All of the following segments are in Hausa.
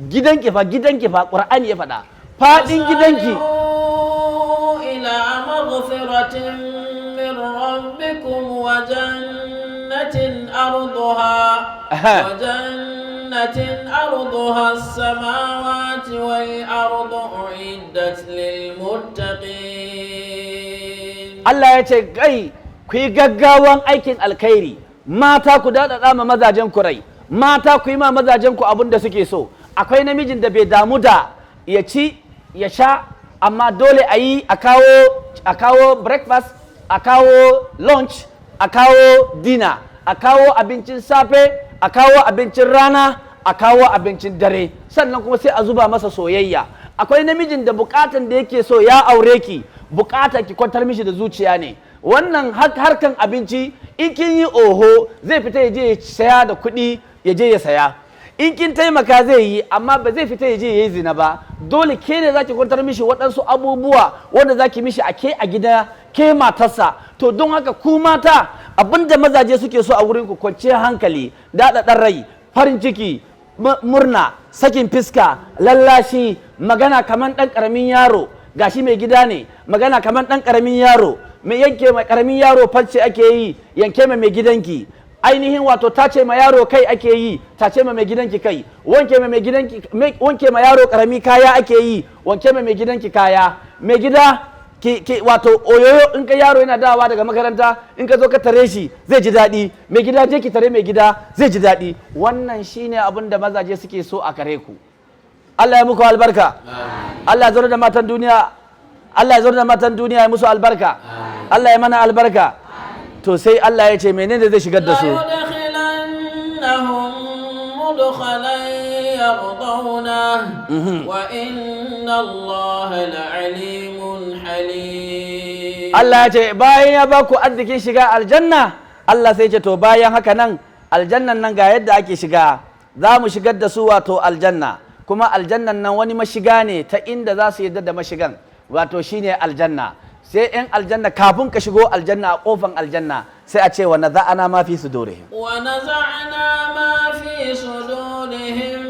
gidanki fa Qur'ani ya faɗa fadin gidanki ila maghfiratin min rabbikum wa jannatin arduha as-samawati wal ardu uiddat lil muttaqin. Allah ya ce kai ku yi gaggawan aikin alkhairi, mata ku daɗaɗa ma mazajen ku rai, mata ku yi ma mazajen ku abin da suke so. Akwai namijin da bai damu da ya ci ya sha, amma dole a yi a kawo breakfast, a kawo lunch, a kawo dinner, a kawo abincin safe, a kawo abincin rana, a kawo abincin dare, sannan kuma sai a zuba masa soyayya. Akwai namijin da bukatan da yake so ya aure ki, bukata ki kwantar mishi da zuciya ne. Wannan harkan abinci in kin yi oho zai fita ya je ya saya da kuɗi ya je ya saya. In kin taimaka zai yi, amma ba zai fita ya je ya yi zina ba. Dole ke ne zaki kwantar mishi waɗansu abubuwa wanda zaki mishi a gida ke matarsa. To don haka ku mata abinda mazaje suke so a wurin ku kwanciyar hankali, daɗaɗɗen rai, farin ciki, murna, sakin fiska, lallashi, magana kaman ɗan ƙaramin yaro. Gashi mai gida ne, magana kaman ɗan ƙaramin yaro. Mai yanke mai ƙaramin yaro farce ake yi, yanke mai gidanki. Ainihin wato tace ma yaro kai ake yi, tace ma mai gidanki kai. Wanke ma yaro ƙarami kaya ake yi, wanke ma mai gidanki kaya. Mai gida wato oyoyo in ka yaro yana dawowa daga makaranta, in ka zo ka tare shi zai ji daɗi. Mai gida je ki tare mai gida zai ji daɗi. Wannan shine abin da mazaje suke so a kare ku. Allah ya muku albarka. Allah ya zo da matan duniya. Allah ya zo da matan duniya ya musu albarka. Allah ya mana albarka. To sai Allah ya ce menene zai shigar da su? Allah ya ce bayan ya ba ku arzikin shiga aljanna, Allah sai ce to bayan haka nan aljannan nan ga yadda ake shiga, za mu shigar da su wato aljanna, kuma aljannan nan wani mashiga ne ta inda za su yadda da mashigan, wato shine aljanna. Sai yan aljanna kafin ka shigo aljanna a kofan aljanna sai a ce wa naza'ana ma fi sudurihim wa naza'ana ma fi sudurihim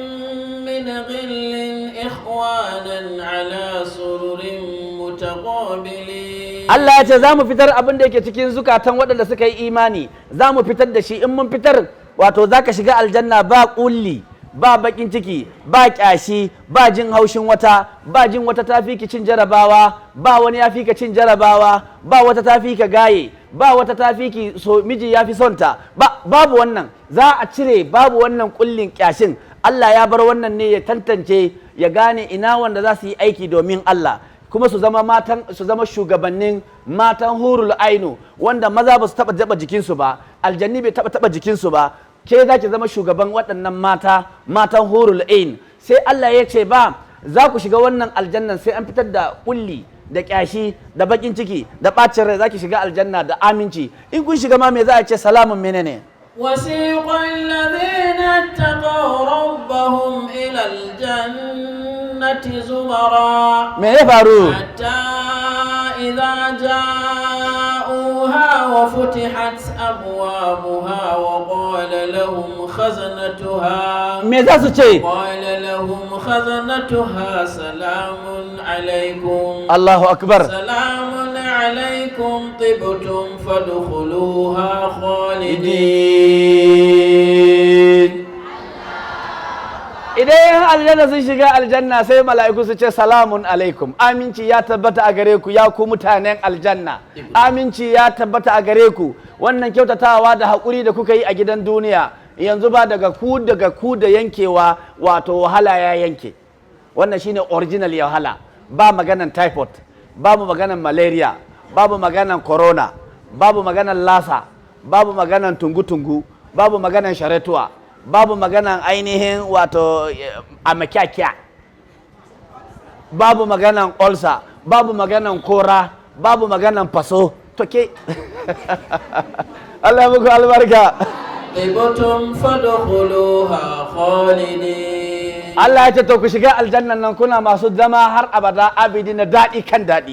min ghillin ikhwanan ala sururin mutaqabilin. Allah ya ce za mu fitar abin da yake cikin zukatan waɗanda suka yi imani, za mu fitar da shi. In mun fitar wato za ka shiga aljanna ba kulli, ba bakin ciki, ba kyashi, ba jin haushin wata, ba jin wata tafi ki cin jarabawa, ba wani ya fi ka cin jarabawa, ba wata tafi ka gaye, ba wata tafi ki so miji ya fi sonta, babu wannan. Za a cire babu wannan kullin kyashin. Allah ya bar wannan ne ya tantance ya gane ina wanda za su yi aiki domin Allah, kuma su zama shugabannin matan hurul ainu, wanda maza ba su taba jikinsu ba, aljanni bai taba jikinsu ba. Ke za ki zama shugaban waɗannan matan hurul ain. Sai Allah ya ce ba za ku shiga wannan aljannan sai an fitar da kulli da kyashi da bakin ciki da ɓacin rai, za ki shiga aljanna da aminci. In kun shiga ma me za a ce salamun menene? وسيق الذين اتقوا ربهم إلى الجنة زمرا حتى إذا جاءوها وفتحت أبوابها وقال لهم خزنتها سلام عليكم. الله أكبر. سلام عليكم طبتم فادخلوها خالدين. Idan yan aljanna sun shiga aljanna sai mala'iku su ce salamun alaikum, aminci ya tabbata a gare ku ya ku mutanen aljanna, aminci ya tabbata a gare ku. Wannan kyautatawa da haƙuri da kuka yi a gidan duniya yanzu ba daga ku da yankewa, wato wahala ya yanke. Wannan shine original wahala. Ba maganan typhoid, babu maganan malaria, babu maganan corona, babu maganan lasa, babu maganan tungu-tungu, babu maganan sharetuwa, babu maganan ainihin wato amakyakiya, babu maganan ulcer, babu maganan kora, babu maganan faso. Toke Allah muku albarka. Allah ya ce to ku shiga aljannan nan kuna masu zama har abada abidi na daɗi kan daɗi.